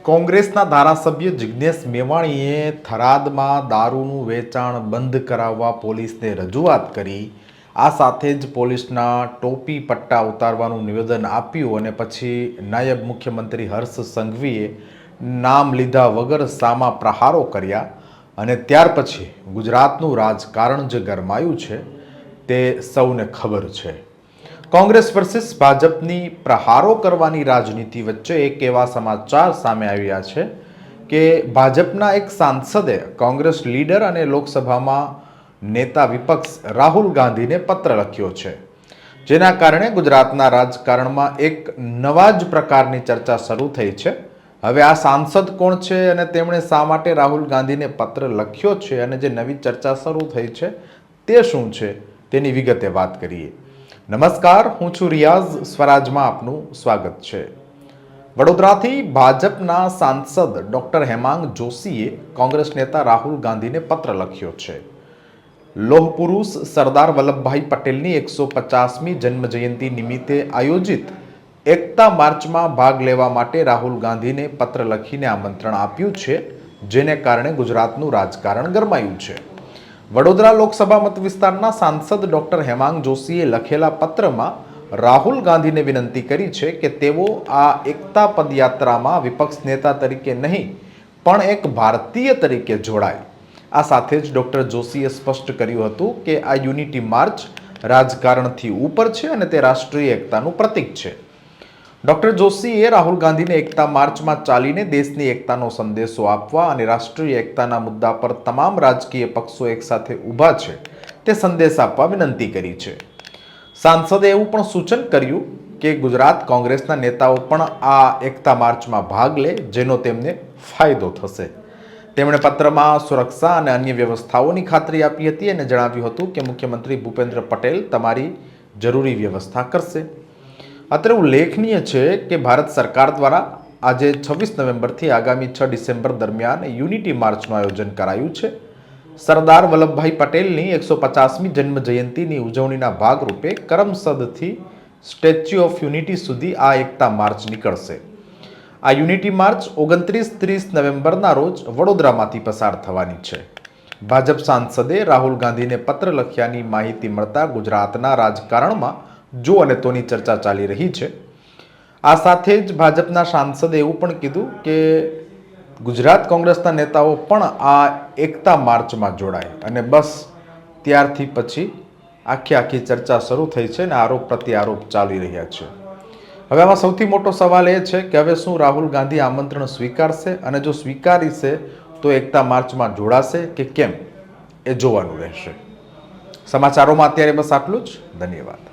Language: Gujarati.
કોંગ્રેસના ધારાસભ્ય જિગ્નેશ મેવાણીએ થરાદમાં દારૂનું વેચાણ બંધ કરાવવા પોલીસને રજૂઆત કરી. આ સાથે જ પોલીસના ટોપી પટ્ટા ઉતારવાનું નિવેદન આપ્યું અને પછી નાયબ મુખ્યમંત્રી હર્ષ સંઘવીએ નામ લીધા વગર સામા પ્રહારો કર્યા. અને ત્યાર પછી ગુજરાતનું રાજકારણ જે ગરમાયું છે તે સૌને ખબર છે. કોંગ્રેસ વર્સિસ ભાજપની પ્રહારો કરવાની રાજનીતિ વચ્ચે એક એવા સમાચાર સામે આવ્યા છે કે ભાજપના એક સાંસદે કોંગ્રેસ લીડર અને લોકસભામાં નેતા વિપક્ષ રાહુલ ગાંધીને પત્ર લખ્યો છે, જેના કારણે ગુજરાતના રાજકારણમાં એક નવા જ પ્રકારની ચર્ચા શરૂ થઈ છે. હવે આ સાંસદ કોણ છે અને તેમણે શા માટે રાહુલ ગાંધીને પત્ર લખ્યો છે અને જે નવી ચર્ચા શરૂ થઈ છે તે શું છે તેની વિગતે વાત કરીએ. નમસ્કાર, હું છું રિયાઝ. સ્વરાજમાં આપનું સ્વાગત છે. વડોદરાથી ભાજપના સાંસદ ડોક્ટર હેમાંગ જોશીએ કોંગ્રેસ નેતા રાહુલ ગાંધીને પત્ર લખ્યો છે. લોહ પુરુષ સરદાર વલ્લભભાઈ પટેલની 150મી જન્મજયંતિ નિમિત્તે આયોજિત એકતા માર્ચમાં ભાગ લેવા માટે રાહુલ ગાંધીને પત્ર લખીને આમંત્રણ આપ્યું છે, જેને કારણે ગુજરાતનું રાજકારણ ગરમાયું છે. વડોદરા લોકસભા મત વિસ્તારના સાંસદ ડોક્ટર હેમાંગ જોશીએ લખેલા પત્રમાં રાહુલ ગાંધીને વિનંતી કરી છે કે તેઓ આ એકતા પદયાત્રામાં વિપક્ષ નેતા તરીકે નહીં પણ એક ભારતીય તરીકે જોડાય. આ સાથે જ ડોક્ટર જોશીએ સ્પષ્ટ કર્યું હતું કે આ યુનિટી માર્ચ રાજકારણથી ઉપર છે અને તે રાષ્ટ્રીય એકતાનું પ્રતીક છે. ડોક્ટર જોશીએ રાહુલ ગાંધીને એકતા માર્ચમાં ચાલીને દેશની એકતાનો સંદેશો આપવા અને રાષ્ટ્રીય એકતાના મુદ્દા પર તમામ રાજકીય પક્ષો એકસાથે ઊભા છે તે સંદેશ આપવા વિનંતી કરી છે. સાંસદે એવું પણ સૂચન કર્યું કે ગુજરાત કોંગ્રેસના નેતાઓ પણ આ એકતા માર્ચમાં ભાગ લે, જેનો તેમને ફાયદો થશે. તેમણે પત્રમાં સુરક્ષા અને અન્ય વ્યવસ્થાઓની ખાતરી આપી હતી અને જણાવ્યું હતું કે મુખ્યમંત્રી ભૂપેન્દ્ર પટેલ તમારી જરૂરી વ્યવસ્થા કરશે. અત્રે ઉલ્લેખનીય છે કે ભારત સરકાર દ્વારા આજે 26 નવેમ્બરથી આગામી 6 ડિસેમ્બર દરમિયાન યુનિટી માર્ચનું આયોજન કરાયું છે. સરદાર વલ્લભભાઈ પટેલની 150મી જન્મ જયંતિની ઉજવણીના ભાગરૂપે કરમસદથી સ્ટેચ્યુ ઓફ યુનિટી સુધી આ એકતા માર્ચ નીકળશે. આ યુનિટી માર્ચ 29-30 નવેમ્બરના રોજ વડોદરામાંથી પસાર થવાની છે. ભાજપ સાંસદે રાહુલ ગાંધીને પત્ર લખ્યાની માહિતી મળતા ગુજરાતના રાજકારણમાં જો અને તોની ચર્ચા ચાલી રહી છે. આ સાથે જ ભાજપના સાંસદે એવું પણ કીધું કે ગુજરાત કોંગ્રેસના નેતાઓ પણ આ એકતા માર્ચમાં જોડાય અને બસ ત્યારથી પછી આખી ચર્ચા શરૂ થઈ છે અને આરોપ પ્રત્યારોપ ચાલી રહ્યા છે. હવે આમાં સૌથી મોટો સવાલ એ છે કે હવે શું રાહુલ ગાંધી આમંત્રણ સ્વીકારશે અને જો સ્વીકારીશે તો એકતા માર્ચમાં જોડાશે કે કેમ એ જોવાનું રહેશે. સમાચારોમાં અત્યારે બસ આટલું જ. ધન્યવાદ.